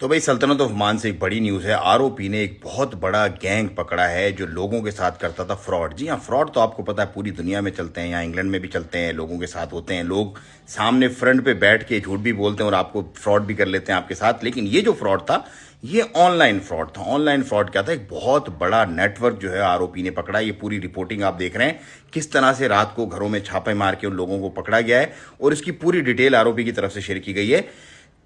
तो भाई सल्तनत ऑफ मान से एक बड़ी न्यूज़ है। आरओपी ने एक बहुत बड़ा गैंग पकड़ा है जो लोगों के साथ करता था फ्रॉड। जी हाँ, फ्रॉड तो आपको पता है पूरी दुनिया में चलते हैं, यहाँ इंग्लैंड में भी चलते हैं, लोगों के साथ होते हैं। लोग सामने फ्रंट पे बैठ के झूठ भी बोलते हैं और आपको फ्रॉड भी कर लेते हैं आपके साथ। लेकिन ये जो फ्रॉड था ये ऑनलाइन फ्रॉड था। ऑनलाइन फ्रॉड क्या था, एक बहुत बड़ा नेटवर्क जो है आरओपी ने पकड़ा। ये पूरी रिपोर्टिंग आप देख रहे हैं किस तरह से रात को घरों में छापे मार के उन लोगों को पकड़ा गया है और इसकी पूरी डिटेल आरओपी की तरफ से शेयर की गई है।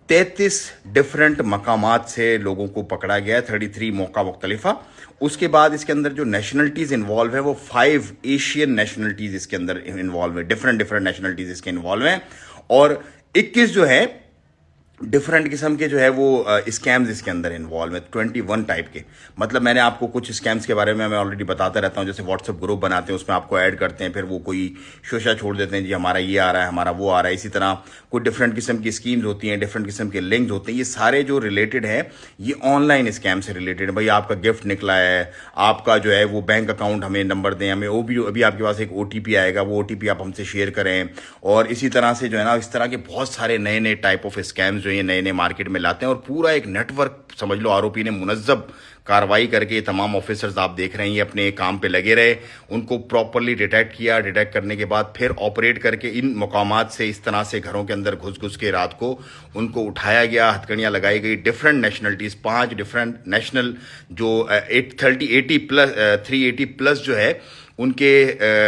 33 डिफरेंट मकामात से लोगों को पकड़ा गया है, 33 मौका मुख्तलिफा। उसके बाद इसके अंदर जो नेशनलिटीज इन्वॉल्व है वो 5 एशियन नेशनलिटीज इसके अंदर इन्वॉल्व है, डिफरेंट डिफरेंट नेशनलिटीज इसके इन्वॉल्व हैं। और 21 जो है डिफरेंट किस्म के जो है वो स्कैम्स इसके अंदर इन्वॉल्व है, 21 टाइप के। मतलब मैंने आपको कुछ स्कैम्स के बारे में मैं ऑलरेडी बताता रहता हूँ। जैसे व्हाट्सएप ग्रुप बनाते हैं, उसमें आपको ऐड करते हैं, फिर वो कोई शोशा छोड़ देते हैं, जी हमारा ये आ रहा है, हमारा वो आ रहा है। इसी तरह कोई डिफरेंट किस्म की स्कीम्स होती हैं, डिफरेंट किस्म के लिंक्स होते हैं। ये सारे जो रिलेटेड है ये ऑनलाइन स्कैम से रिलेटेड है। भाई आपका गिफ्ट निकला है, आपका जो है वो बैंक अकाउंट हमें नंबर दें, हमें वो भी अभी आपके पास एक ओटीपी आएगा, वो ओटीपी आप हमसे शेयर करें। और इसी तरह से जो है ना, इस तरह के बहुत सारे नए नए टाइप ऑफ स्कैम्स जो है नए नए मार्केट में लाते हैं। और पूरा एक नेटवर्क समझ लो आरओपी ने मुनज़्ज़म कार्रवाई करके ये तमाम ऑफिसर्स आप देख रहे हैं ये अपने काम पे लगे रहे, उनको प्रॉपरली डिटेक्ट किया। डिटेक्ट करने के बाद फिर ऑपरेट करके इन मकामात से इस तरह से घरों के अंदर घुस घुस के रात को उनको उठाया गया, हथकड़ियां लगाई गई। डिफरेंट नेशनलिटीज, 5 डिफरेंट नेशनल जो 380 प्लस जो है उनके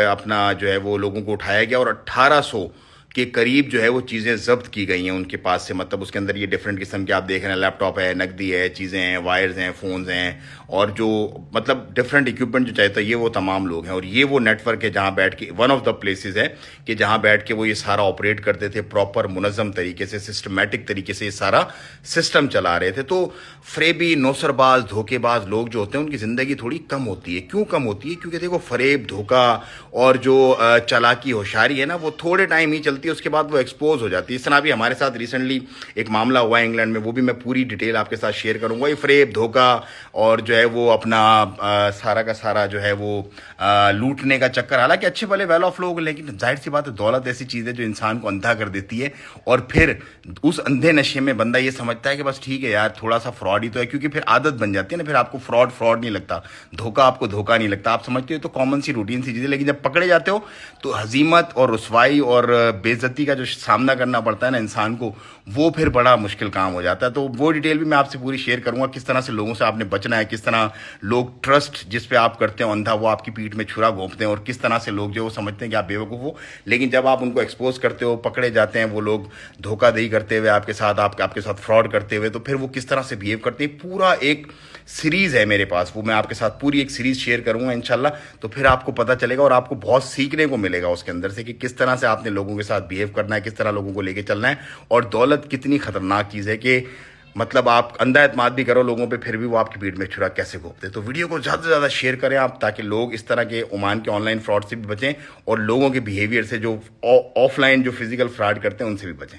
अपना जो है वो लोगों को उठाया गया और 1800 के करीब जो है वो चीज़ें जब्त की गई हैं उनके पास से। मतलब उसके अंदर ये डिफरेंट किस्म के आप देख रहे हैं, लैपटॉप है, नकदी है, चीज़ें हैं, वायर्स हैं, फ़ोन्स हैं और जो मतलब डिफरेंट इक्विपमेंट जो चाहता है ये वो तमाम लोग हैं। और ये वो नेटवर्क है जहाँ बैठ के, वन ऑफ द प्लेसेस है कि जहाँ बैठ के वो ये सारा ऑपरेट करते थे, प्रॉपर मुनज़्ज़म तरीके से, सिस्टमेटिक तरीके से ये सारा सिस्टम चला रहे थे। तो फरेबी, नौसरबाज, धोखेबाज लोग जो होते हैं उनकी ज़िंदगी थोड़ी कम होती है। क्यों कम होती है? क्योंकि देखो फरेब, धोखा और जो चालाकी, होशियारी है ना, वो थोड़े टाइम ही चलती है, उसके बाद वो एक्सपोज हो जाती है। इस तरह भी हमारे साथ रिसेंटली एक मामला हुआ है इंग्लैंड में, वो भी मैं पूरी डिटेल आपके साथ शेयर करूंगा। ये फरेब, धोखा और जो है वो अपना सारा का सारा जो है वो लूटने का चक्कर। हालांकि अच्छे भले वेल ऑफ लोग, लेकिन जाहिर सी बात है दौलत ऐसी चीज़ है जो इंसान को अंधा कर देती है। और फिर उस अंधे नशे में बंदा ये समझता है कि बस ठीक है यार थोड़ा सा फ्रॉड ही तो है, क्योंकि फिर आदत बन जाती है ना, फिर आपको फ्रॉड फ्रॉड नहीं लगता, धोखा आपको धोखा नहीं लगता। आप समझते हो तो कॉमन सी रूटीन सी चीज़ें, लेकिन जब पकड़े जाते हो तो हजीमत और रुसवाई और बेइज्जती का जो सामना करना पड़ता है ना इंसान को, वो फिर बड़ा मुश्किल काम हो जाता है। तो वो डिटेल भी मैं आपसे पूरी शेयर करूंगा, किस तरह से लोगों से आपने बचना है, किस तरह लोग ट्रस्ट जिस पे आप करते हो अंधा वो आपकी पीठ में छुरा घोंपते हैं, और किस तरह से लोग जो वो समझते हैं कि आप बेवकूफ़ हो, लेकिन जब आप उनको एक्सपोज करते हो, पकड़े जाते हैं वो लोग धोखाधड़ी करते हुए आपके साथ, आपके साथ फ्रॉड करते हुए, तो फिर वो किस तरह से बिहेव करते हैं। पूरा एक सीरीज़ है मेरे पास, वो मैं आपके साथ पूरी एक सीरीज़ शेयर करूंगा इंशाल्लाह। तो फिर आपको पता चलेगा और आपको बहुत सीखने को मिलेगा उसके अंदर से कि किस तरह से आपने लोगों के साथ बिहेव करना है, किस तरह लोगों को लेके चलना है। और दौलत कितनी खतरनाक चीज़ है कि मतलब आप अंधा एतमाद भी करो लोगों पे, फिर भी वो आपकी पीठ में छुरा कैसे घोंपते। तो वीडियो को ज़्यादा से ज़्यादा शेयर करें आप, ताकि लोग इस तरह के ओमान के ऑनलाइन फ्रॉड से भी बचें और लोगों के बिहेवियर से जो ऑफलाइन जो फिजिकल फ्रॉड करते हैं उनसे भी बचें।